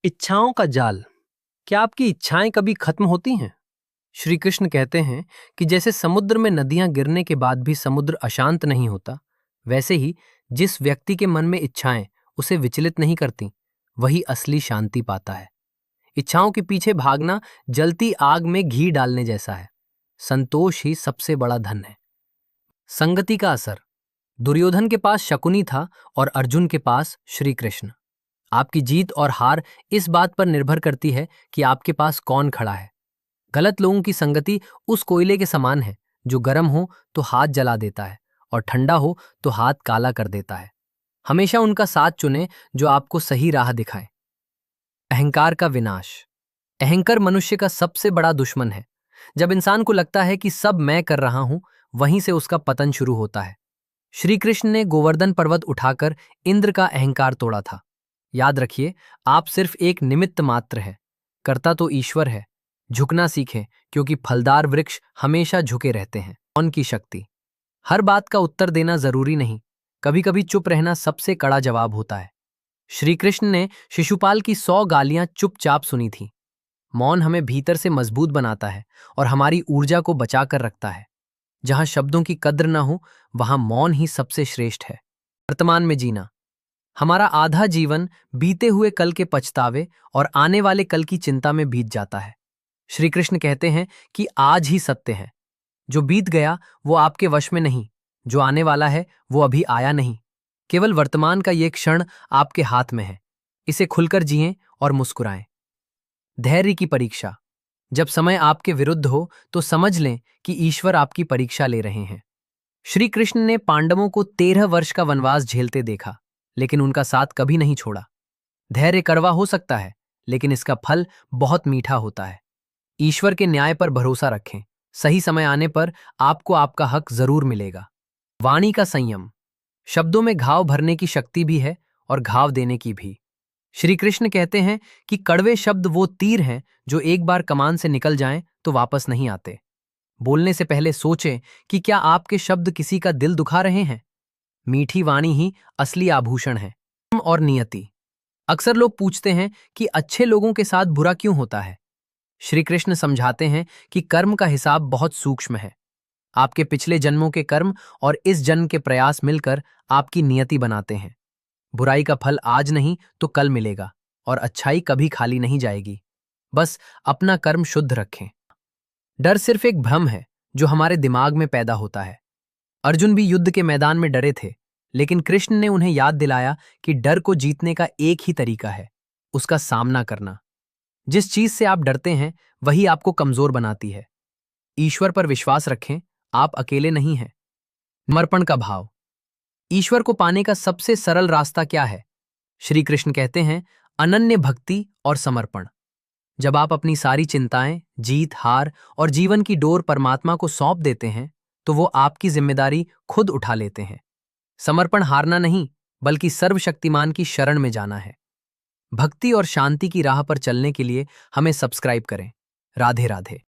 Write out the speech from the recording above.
इच्छाओं का जाल। क्या आपकी इच्छाएं कभी खत्म होती हैं? श्री कृष्ण कहते हैं कि जैसे समुद्र में नदियां गिरने के बाद भी समुद्र अशांत नहीं होता, वैसे ही जिस व्यक्ति के मन में इच्छाएं उसे विचलित नहीं करती, वही असली शांति पाता है। इच्छाओं के पीछे भागना जलती आग में घी डालने जैसा है। संतोष ही सबसे बड़ा धन है। संगति का असर। दुर्योधन के पास शकुनी था और अर्जुन के पास श्री कृष्ण। आपकी जीत और हार इस बात पर निर्भर करती है कि आपके पास कौन खड़ा है। गलत लोगों की संगति उस कोयले के समान है जो गर्म हो तो हाथ जला देता है और ठंडा हो तो हाथ काला कर देता है। हमेशा उनका साथ चुनें जो आपको सही राह दिखाए। अहंकार का विनाश। अहंकार मनुष्य का सबसे बड़ा दुश्मन है। जब इंसान को लगता है कि सब मैं कर रहा हूं, वहीं से उसका पतन शुरू होता है। श्री कृष्ण ने गोवर्धन पर्वत उठाकर इंद्र का अहंकार तोड़ा था। याद रखिए, आप सिर्फ एक निमित्त मात्र है, कर्ता तो ईश्वर है। झुकना सीखें, क्योंकि फलदार वृक्ष हमेशा झुके रहते हैं। मौन की शक्ति। हर बात का उत्तर देना जरूरी नहीं, कभी कभी चुप रहना सबसे कड़ा जवाब होता है। श्री कृष्ण ने शिशुपाल की 100 गालियां चुपचाप सुनी थी। मौन हमें भीतर से मजबूत बनाता है और हमारी ऊर्जा को बचाकर रखता है। जहां शब्दों की कद्र ना हो, वहां मौन ही सबसे श्रेष्ठ है। वर्तमान में जीना। हमारा आधा जीवन बीते हुए कल के पछतावे और आने वाले कल की चिंता में बीत जाता है। श्री कृष्ण कहते हैं कि आज ही सत्य है। जो बीत गया वो आपके वश में नहीं, जो आने वाला है वो अभी आया नहीं। केवल वर्तमान का ये क्षण आपके हाथ में है। इसे खुलकर जिएं और मुस्कुराएं। धैर्य की परीक्षा। जब समय आपके विरुद्ध हो तो समझ लें कि ईश्वर आपकी परीक्षा ले रहे हैं। श्री कृष्ण ने पांडवों को 13 वर्ष का वनवास झेलते देखा, लेकिन उनका साथ कभी नहीं छोड़ा। धैर्य कड़वा हो सकता है, लेकिन इसका फल बहुत मीठा होता है। ईश्वर के न्याय पर भरोसा रखें। सही समय आने पर आपको आपका हक जरूर मिलेगा। वाणी का संयम। शब्दों में घाव भरने की शक्ति भी है और घाव देने की भी। श्री कृष्ण कहते हैं कि कड़वे शब्द वो तीर हैं जो एक बार कमान से निकल जाएं तो वापस नहीं आते। बोलने से पहले सोचें कि क्या आपके शब्द किसी का दिल दुखा रहे हैं। मीठी वाणी ही असली आभूषण है। कर्म और नियति। अक्सर लोग पूछते हैं कि अच्छे लोगों के साथ बुरा क्यों होता है। श्री कृष्ण समझाते हैं कि कर्म का हिसाब बहुत सूक्ष्म है। आपके पिछले जन्मों के कर्म और इस जन्म के प्रयास मिलकर आपकी नियति बनाते हैं। बुराई का फल आज नहीं तो कल मिलेगा और अच्छाई कभी खाली नहीं जाएगी। बस अपना कर्म शुद्ध रखें। डर सिर्फ एक भ्रम है जो हमारे दिमाग में पैदा होता है। अर्जुन भी युद्ध के मैदान में डरे थे, लेकिन कृष्ण ने उन्हें याद दिलाया कि डर को जीतने का एक ही तरीका है, उसका सामना करना। जिस चीज से आप डरते हैं वही आपको कमजोर बनाती है। ईश्वर पर विश्वास रखें, आप अकेले नहीं हैं। समर्पण का भाव। ईश्वर को पाने का सबसे सरल रास्ता क्या है? श्री कृष्ण कहते हैं, अनन्य भक्ति और समर्पण। जब आप अपनी सारी चिंताएं, जीत, हार और जीवन की डोर परमात्मा को सौंप देते हैं, तो वो आपकी जिम्मेदारी खुद उठा लेते हैं। समर्पण हारना नहीं, बल्कि सर्वशक्तिमान की शरण में जाना है। भक्ति और शांति की राह पर चलने के लिए हमें सब्सक्राइब करें। राधे राधे।